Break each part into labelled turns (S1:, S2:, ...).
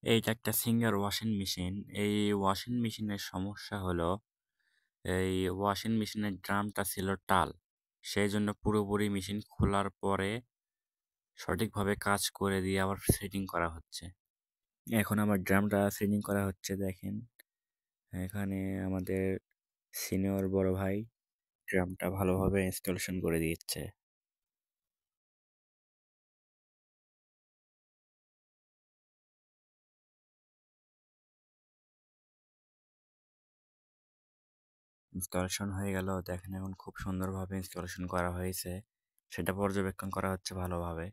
S1: এইটা একটা singer washing machine. এই ওয়াশিং মেশিনের সমস্যা হলো এই ওয়াশিং মেশিনের ড্রামটা ছিল টাল। সেই জন্য পুরোপুরি মেশিন খোলার পরে সঠিকভাবে কাজ করে দিয়ে আবার সেটিং করা হচ্ছে। এখন আমার ড্রামটা সেটিং করা হচ্ছে দেখেন। এখানে আমাদের সিনিয়র বড় ভাই ড্রামটা ভালোভাবে ইনস্টলেশন করে দিচ্ছে। ইনস্টলেশন হয়ে গেল দেখেন, এখন খুব সুন্দরভাবে ইনস্টলেশন করা হয়েছে। সেটা পর্যবেক্ষণ করা হচ্ছে ভালোভাবে,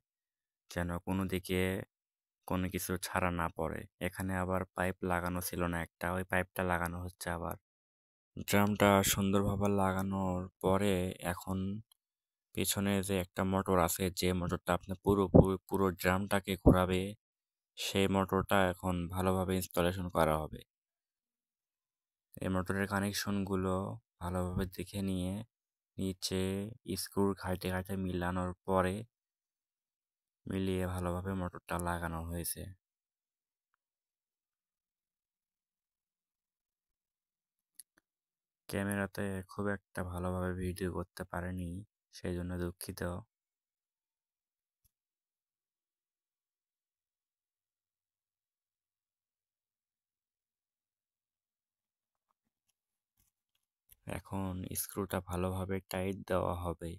S1: যেন কোনো দিকে কোনো কিছু ছাড়া না পড়ে। এখানে আবার পাইপ লাগানো ছিল না একটা, ওই পাইপটা লাগানো হচ্ছে আবার। ড্রামটা সুন্দরভাবে লাগানোর পরে এখন পেছনে যে একটা মোটর আছে, যে মোটরটা আপনার পুরো পুরো পুরো ড্রামটাকে ঘোরাবে, সেই মোটরটা এখন ভালোভাবে ইনস্টলেশন করা হবে। এই মোটরের কানেকশনগুলো ভালোভাবে দেখে নিয়ে নিচে স্ক্রু ঘাইটে ঘাইটে মিলানোর পরে মিলিয়ে ভালোভাবে মোটরটা লাগানো হয়েছে। ক্যামেরাতে খুব একটা ভালোভাবে ভিডিও করতে পারিনি, সেই জন্য দুঃখিত। এখন স্ক্রুটা ভালোভাবে টাইট দেওয়া হবে।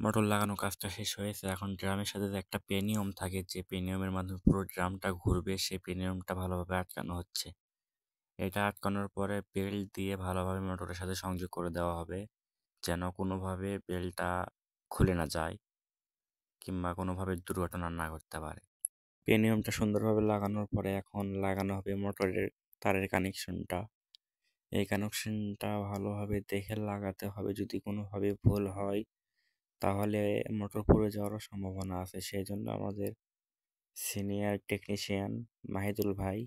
S1: মোটর লাগানো কাজটা শেষ হয়েছে। এখন ড্রামের সাথে যে একটা পেনিয়ম থাকে, যে পেনিয়মের মাধ্যমে পুরো ড্রামটা ঘুরবে, সেই পেনিয়মটা ভালোভাবে আটকানো হচ্ছে। এটা আটকানোর পরে বেল্ট দিয়ে ভালোভাবে মোটরের সাথে সংযোগ করে দেওয়া হবে, যেন কোনোভাবে বেল্টটা খুলে না যায় কিংবা কোনোভাবে দুর্ঘটনা না ঘটতে পারে। পেনিয়মটা সুন্দরভাবে লাগানোর পরে এখন লাগানো হবে মোটরের তারের কানেকশনটা। এই কানেকশনটা ভালোভাবে দেখে লাগাতে হবে, যদি কোনোভাবে ভুল হয় তাহলে মোটর পুড়ে যাওয়ারও সম্ভাবনা আছে। সেই জন্য আমাদের সিনিয়র টেকনিশিয়ান মাহিদুল ভাই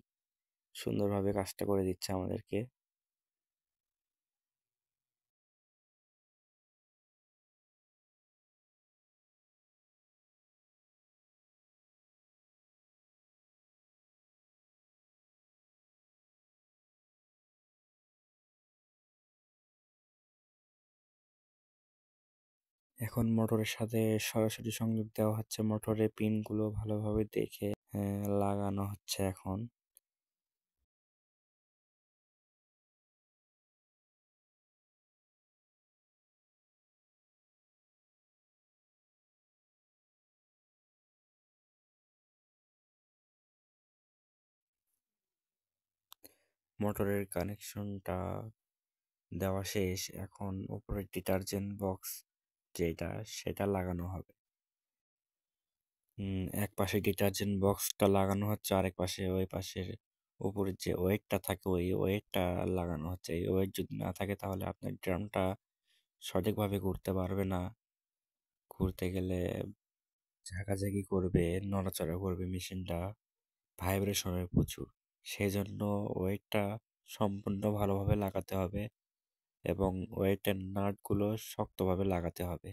S1: সুন্দরভাবে কাজটা করে দিচ্ছে আমাদেরকে। এখন মোটরের সাথে সরাসরি সংযোগ দেওয়া হচ্ছে, মোটরের পিনগুলো ভালোভাবে দেখে লাগানো হচ্ছে এখন। মোটরের কানেকশনটা দেওয়া শেষ। এখন উপরে ডিটারজেন্ট বক্স যেটা, সেটা লাগানো হবে। এক পাশে ডিটারজেন্ট বক্সটা লাগানো হচ্ছে, আরেক পাশে ওই পাশের উপরে যে ওয়েটটা থাকে ওই ওয়েটটা লাগানো হচ্ছে। এই ওয়েট যদি না থাকে তাহলে আপনার ড্রামটা সঠিকভাবে ঘুরতে পারবে না। ঘুরতে গেলে ঝাঁকাঝাঁকি করবে, নড়াচড়া করবে মেশিনটা, ভাইব্রেশন হবে প্রচুর। সেই জন্য ওয়েটটা সম্পূর্ণ ভালোভাবে লাগাতে হবে এবং ওয়েটের নাটগুলো শক্তভাবে লাগাতে হবে।